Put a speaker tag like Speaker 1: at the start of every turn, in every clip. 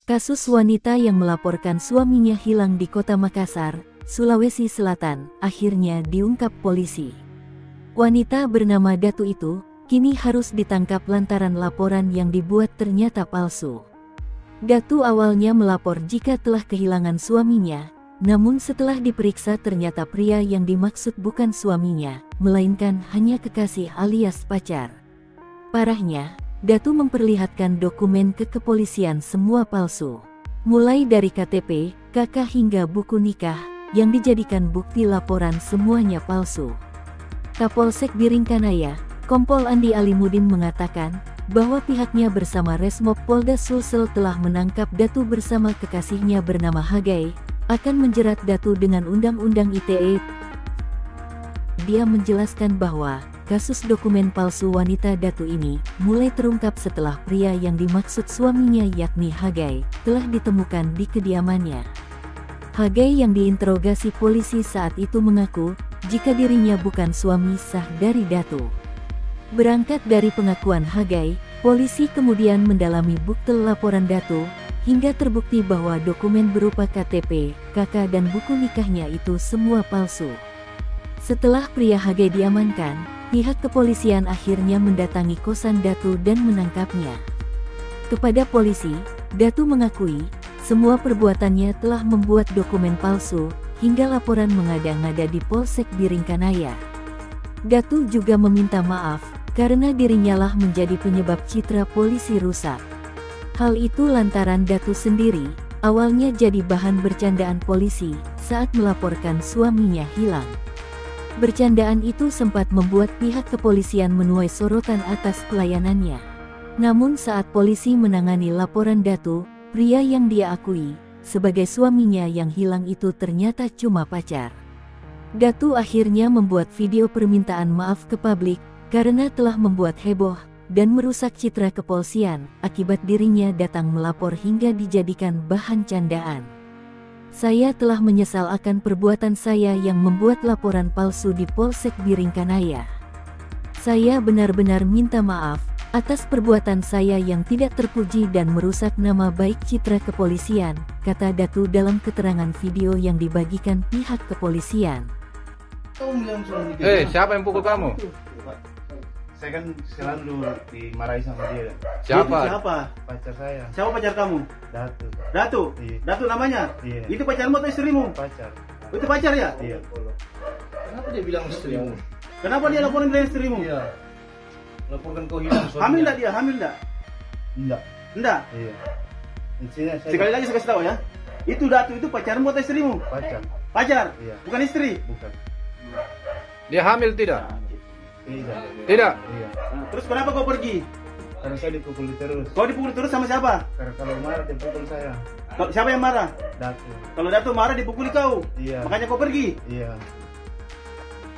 Speaker 1: Kasus wanita yang melaporkan suaminya hilang di Kota Makassar, Sulawesi Selatan, akhirnya diungkap polisi. Wanita bernama Datu itu, kini harus ditangkap lantaran laporan yang dibuat ternyata palsu. Datu awalnya melapor jika telah kehilangan suaminya, namun setelah diperiksa ternyata pria yang dimaksud bukan suaminya, melainkan hanya kekasih alias pacar. Parahnya, Datu memperlihatkan dokumen ke kepolisian semua palsu. Mulai dari KTP, KK hingga buku nikah, yang dijadikan bukti laporan semuanya palsu. Kapolsek Biringkanaya, Kompol Andi Alimudin mengatakan, bahwa pihaknya bersama Resmob Polda Sulsel telah menangkap Datu bersama kekasihnya bernama Hagai, akan menjerat Datu dengan Undang-Undang ITE. Dia menjelaskan bahwa kasus dokumen palsu wanita Datu ini mulai terungkap setelah pria yang dimaksud suaminya yakni Hagai telah ditemukan di kediamannya. Hagai yang diinterogasi polisi saat itu mengaku jika dirinya bukan suami sah dari Datu. Berangkat dari pengakuan Hagai, polisi kemudian mendalami bukti laporan Datu hingga terbukti bahwa dokumen berupa KTP, KK dan buku nikahnya itu semua palsu. Setelah pria Hagai diamankan, pihak kepolisian akhirnya mendatangi kosan Datu dan menangkapnya. Kepada polisi, Datu mengakui, semua perbuatannya telah membuat dokumen palsu, hingga laporan mengada-ngada di Polsek Biringkanaya. Datu juga meminta maaf, karena dirinya lah menjadi penyebab citra polisi rusak. Hal itu lantaran Datu sendiri, awalnya jadi bahan bercandaan polisi, saat melaporkan suaminya hilang. Bercandaan itu sempat membuat pihak kepolisian menuai sorotan atas pelayanannya. Namun saat polisi menangani laporan Datu, pria yang dia akui sebagai suaminya yang hilang itu ternyata cuma pacar. Datu akhirnya membuat video permintaan maaf ke publik, karena telah membuat heboh dan merusak citra kepolisian, akibat dirinya datang melapor hingga dijadikan bahan candaan. Saya telah menyesal akan perbuatan saya yang membuat laporan palsu di Polsek Biringkanaya. Saya benar-benar minta maaf atas perbuatan saya yang tidak terpuji dan merusak nama baik citra kepolisian, kata Datu dalam keterangan video yang dibagikan pihak kepolisian.
Speaker 2: Siapa yang pukul kamu?
Speaker 3: Saya kan selalu dimarahi sama dia.
Speaker 2: Siapa?
Speaker 3: Pacar saya.
Speaker 4: Siapa pacar kamu?
Speaker 3: Datu.
Speaker 4: Datu?
Speaker 3: Iya.
Speaker 4: Datu namanya?
Speaker 3: Iya.
Speaker 4: Itu pacarmu atau istrimu?
Speaker 3: Pacar.
Speaker 4: Itu pacar ya?
Speaker 3: Iya.
Speaker 2: Kenapa dia bilang istrimu?
Speaker 4: Kenapa dia laporin dari istrimu?
Speaker 2: Iya. Laporkan kau hilang suaminya.
Speaker 4: Hamil enggak dia? Hamil enggak?
Speaker 3: Enggak.
Speaker 4: Enggak?
Speaker 3: Iya. Intinya saya
Speaker 4: Sekali lagi saya kasih tahu ya. Itu Datu itu pacarmu atau istrimu?
Speaker 3: pacar.
Speaker 4: Pacar?
Speaker 3: Iya.
Speaker 4: Bukan istri?
Speaker 3: Bukan.
Speaker 2: Dia hamil tidak?
Speaker 3: Tidak.
Speaker 2: Tidak.
Speaker 3: Iya.
Speaker 4: Nah, terus kenapa kau pergi?
Speaker 3: Karena saya dipukuli terus.
Speaker 4: Kau dipukul terus sama siapa?
Speaker 3: Karena kalau marah dia pukul saya.
Speaker 4: Siapa yang marah?
Speaker 3: Datu.
Speaker 4: Kalau Datu marah dipukuli kau.
Speaker 3: Iya.
Speaker 4: Makanya kau pergi.
Speaker 3: Iya.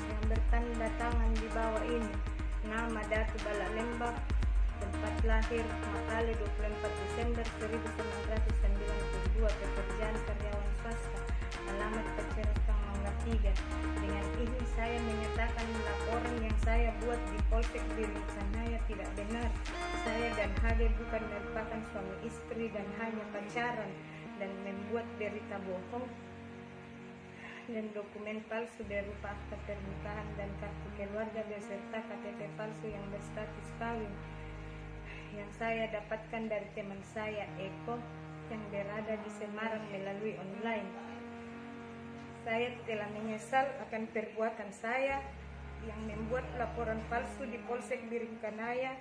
Speaker 5: Yang bertanda tangan di bawah ini, nama Datu Balalembak, tempat lahir Makale 24 Desember 1992, pekerjaan karyawan swasta, alamat Percetakan Mangga 3. Dengan ini saya menyatakan laporan yang saya buat di Polsek Biringkanaya tidak benar. Saya dan Hagai bukan merupakan suami istri dan hanya pacaran, dan membuat berita bohong dan dokumen palsu berupa akta pernikahan dan kartu keluarga beserta KTP palsu yang berstatus kawin yang saya dapatkan dari teman saya Eko yang berada di Semarang melalui online. Saya telah menyesal akan perbuatan saya yang membuat laporan palsu di Polsek Biringkanaya